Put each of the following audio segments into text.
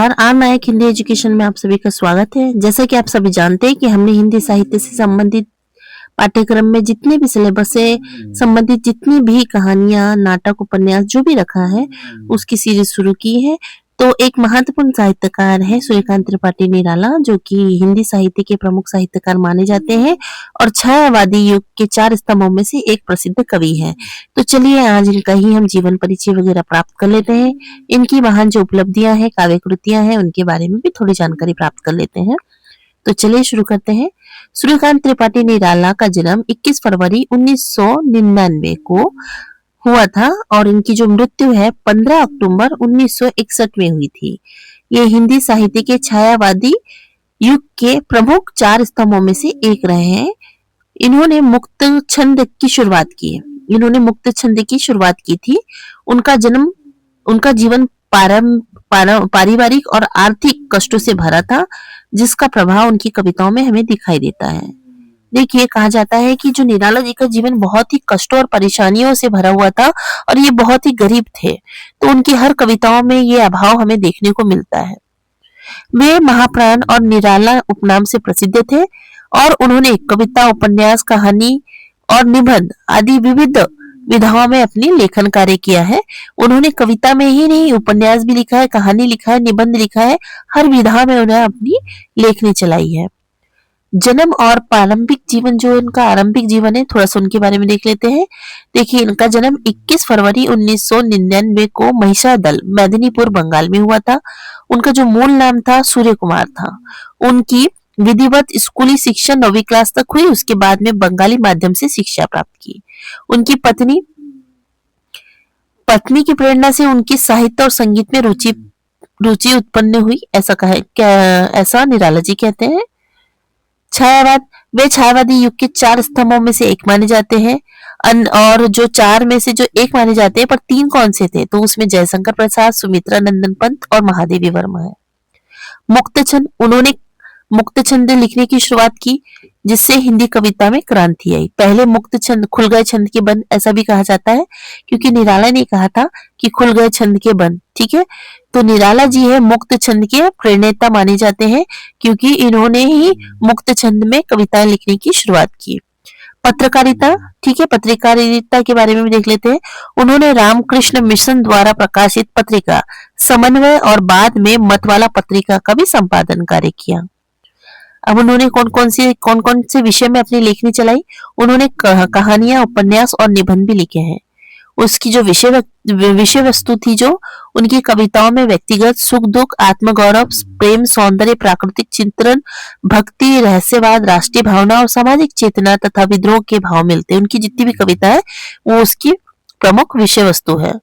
और are Nayak Hindi education में आप सभी का स्वागत है। जैसा कि आप सभी जानते हैं कि हमने हिंदी साहित्य से संबंधित पाठ्यक्रम में जितने भी सिलेबस से संबंधित जितनी भी कहानियां, नाटक, उपन्यास जो भी रखा है उसकी सीरीज शुरू की है। तो एक महत्वपूर्ण साहित्यकार है सूर्यकांत त्रिपाठी निराला, जो कि हिंदी साहित्य के प्रमुख साहित्यकार माने जाते हैं और छायावादी युग के 4 स्तंभों में से एक प्रसिद्ध कवि है। तो चलिए आज इनका ही हम जीवन परिचय वगैरह प्राप्त कर लेते हैं। इनकी महान जो उपलब्धियां हैं, काव्य कृतियां हैं, उनके बारे में भी थोड़ी जानकारी प्राप्त कर लेते हैं। तो चलिए शुरू करते हैं। सूर्यकांत त्रिपाठी निराला का जन्म 21 फरवरी 1999 को हुआ था और इनकी जो मृत्यु है 15 अक्टूबर 1961 में हुई थी। ये हिंदी साहित्य के छायावादी युग के प्रमुख 4 स्तंभों में से एक रहे हैं। इन्होंने मुक्त छंद की शुरुआत की है। इन्होंने मुक्त छंद की शुरुआत की थी। उनका जीवन पारिवारिक और आर्थिक कष्टों से भरा था, जिसका प्रभाव उनकी कविताओं में हमें दिखाई देता है। देखिए, कहा जाता है कि जो निराला जी का जीवन बहुत ही कष्टों और परेशानियों से भरा हुआ था और ये बहुत ही गरीब थे, तो उनकी हर कविताओं में ये अभाव हमें देखने को मिलता है। वे महाप्राण और निराला उपनाम से प्रसिद्ध थे और उन्होंने कविता, उपन्यास, कहानी और निबंध आदि विविध विधाओं में अपनी लेखन कार्य किया है। उन्होंने कविता में ही नहीं, उपन्यास भी लिखा है, कहानी लिखा है, निबंध लिखा है। हर विधा में उन्हें अपनी लेखनी चलाई है। जन्म और प्रारंभिक जीवन, जो इनका आरंभिक जीवन है, थोड़ा सा उनके बारे में देख लेते हैं। देखिए, इनका जन्म 21 फरवरी 1999 को महिषादल, मेदिनीपुर, बंगाल में हुआ था। उनका जो मूल नाम था सूर्य कुमार था। उनकी विधिवत स्कूली शिक्षा 9वीं क्लास तक हुई। उसके बाद में बंगाली माध्यम से शिक्षा प्राप्त की। उनकी पत्नी की प्रेरणा से उनकी साहित्य और संगीत में रुचि उत्पन्न हुई, ऐसा निराला जी कहते हैं। वे छायावादी युग के 4 स्तंभों में से एक माने जाते हैं। और जो 4 में से जो एक माने जाते हैं, पर 3 कौन से थे? तो उसमें जयशंकर प्रसाद, सुमित्रा नंदन पंत और महादेवी वर्मा है। उन्होंने मुक्त छंद लिखने की शुरुआत की, जिससे हिंदी कविता में क्रांति आई। पहले मुक्त छंद, खुल गए छंद के बंद ऐसा भी कहा जाता है, क्योंकि निराला ने कहा था कि खुल गए छंद के बंद। ठीक है, तो निराला जी है मुक्त छंद के प्रणेता माने जाते हैं, क्योंकि इन्होंने ही मुक्त छंद में कविताएं लिखने की शुरुआत की। पत्रकारिता, ठीक है, पत्रकारिता के बारे में भी देख लेते हैं। उन्होंने रामकृष्ण मिशन द्वारा प्रकाशित पत्रिका समन्वय और बाद में मतवाला पत्रिका का भी संपादन कार्य किया। अब उन्होंने कौन कौन से विषय में अपनी लेखनी चलाई? उन्होंने कहानियां, उपन्यास और निबंध भी लिखे हैं। उसकी जो विषय वस्तु थी, जो उनकी कविताओं में व्यक्तिगत सुख दुख, आत्मगौरव, प्रेम, सौंदर्य, प्राकृतिक चिंतन, भक्ति, रहस्यवाद, राष्ट्रीय भावना और सामाजिक चेतना तथा विद्रोह के भाव मिलते हैं। उनकी जितनी भी कविता है वो उसकी प्रमुख विषय वस्तु है।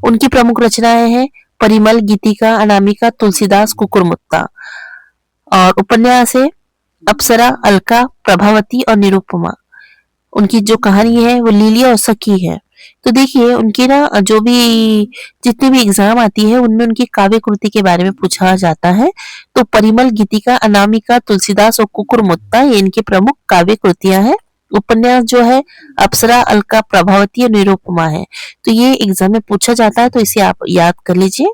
उनकी प्रमुख रचनाएं हैं परिमल, गीतिका, अनामिका, तुलसीदास, कुकुरमुत्ता। और उपन्यास है अप्सरा, अलका, प्रभावती और निरुपमा। उनकी जो कहानी है वो लीलिया और सखी है। तो देखिए, उनकी ना जो भी जितने भी एग्जाम आती है उनमें उनकी काव्य कृति के बारे में पूछा जाता है। तो परिमल, गीतिका, अनामिका, तुलसीदास और कुकुरमुत्ता ये इनकी प्रमुख काव्य कृतियां हैं। उपन्यास जो है अप्सरा, अलका, प्रभावती और निरुपमा है। तो ये एग्जाम में पूछा जाता है, तो इसे आप याद कर लीजिए।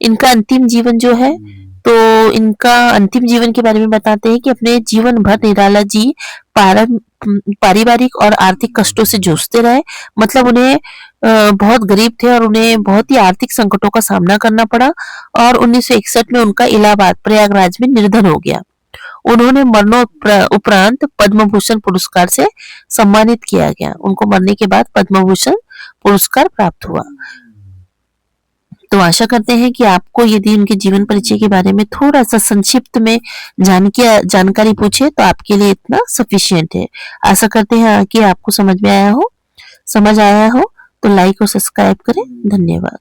इनका अंतिम जीवन जो है, तो इनका अंतिम जीवन के बारे में बताते हैं कि अपने जीवन भर निराला जी पारिवारिक और आर्थिक कष्टों से जूझते रहे। मतलब उन्हें बहुत गरीब थे और उन्हें बहुत ही आर्थिक संकटों का सामना करना पड़ा और 1961 में उनका इलाहाबाद, प्रयागराज में निधन हो गया। उन्होंने मरणोपरांत पद्म भूषण पुरस्कार से सम्मानित किया गया। उनको मरने के बाद पद्म भूषण पुरस्कार प्राप्त हुआ। तो आशा करते हैं कि आपको यदि उनके जीवन परिचय के बारे में थोड़ा सा संक्षिप्त में जानकारी पूछे तो आपके लिए इतना सफिशिएंट है। आशा करते हैं कि आपको समझ आया हो। तो लाइक और सब्सक्राइब करें। धन्यवाद।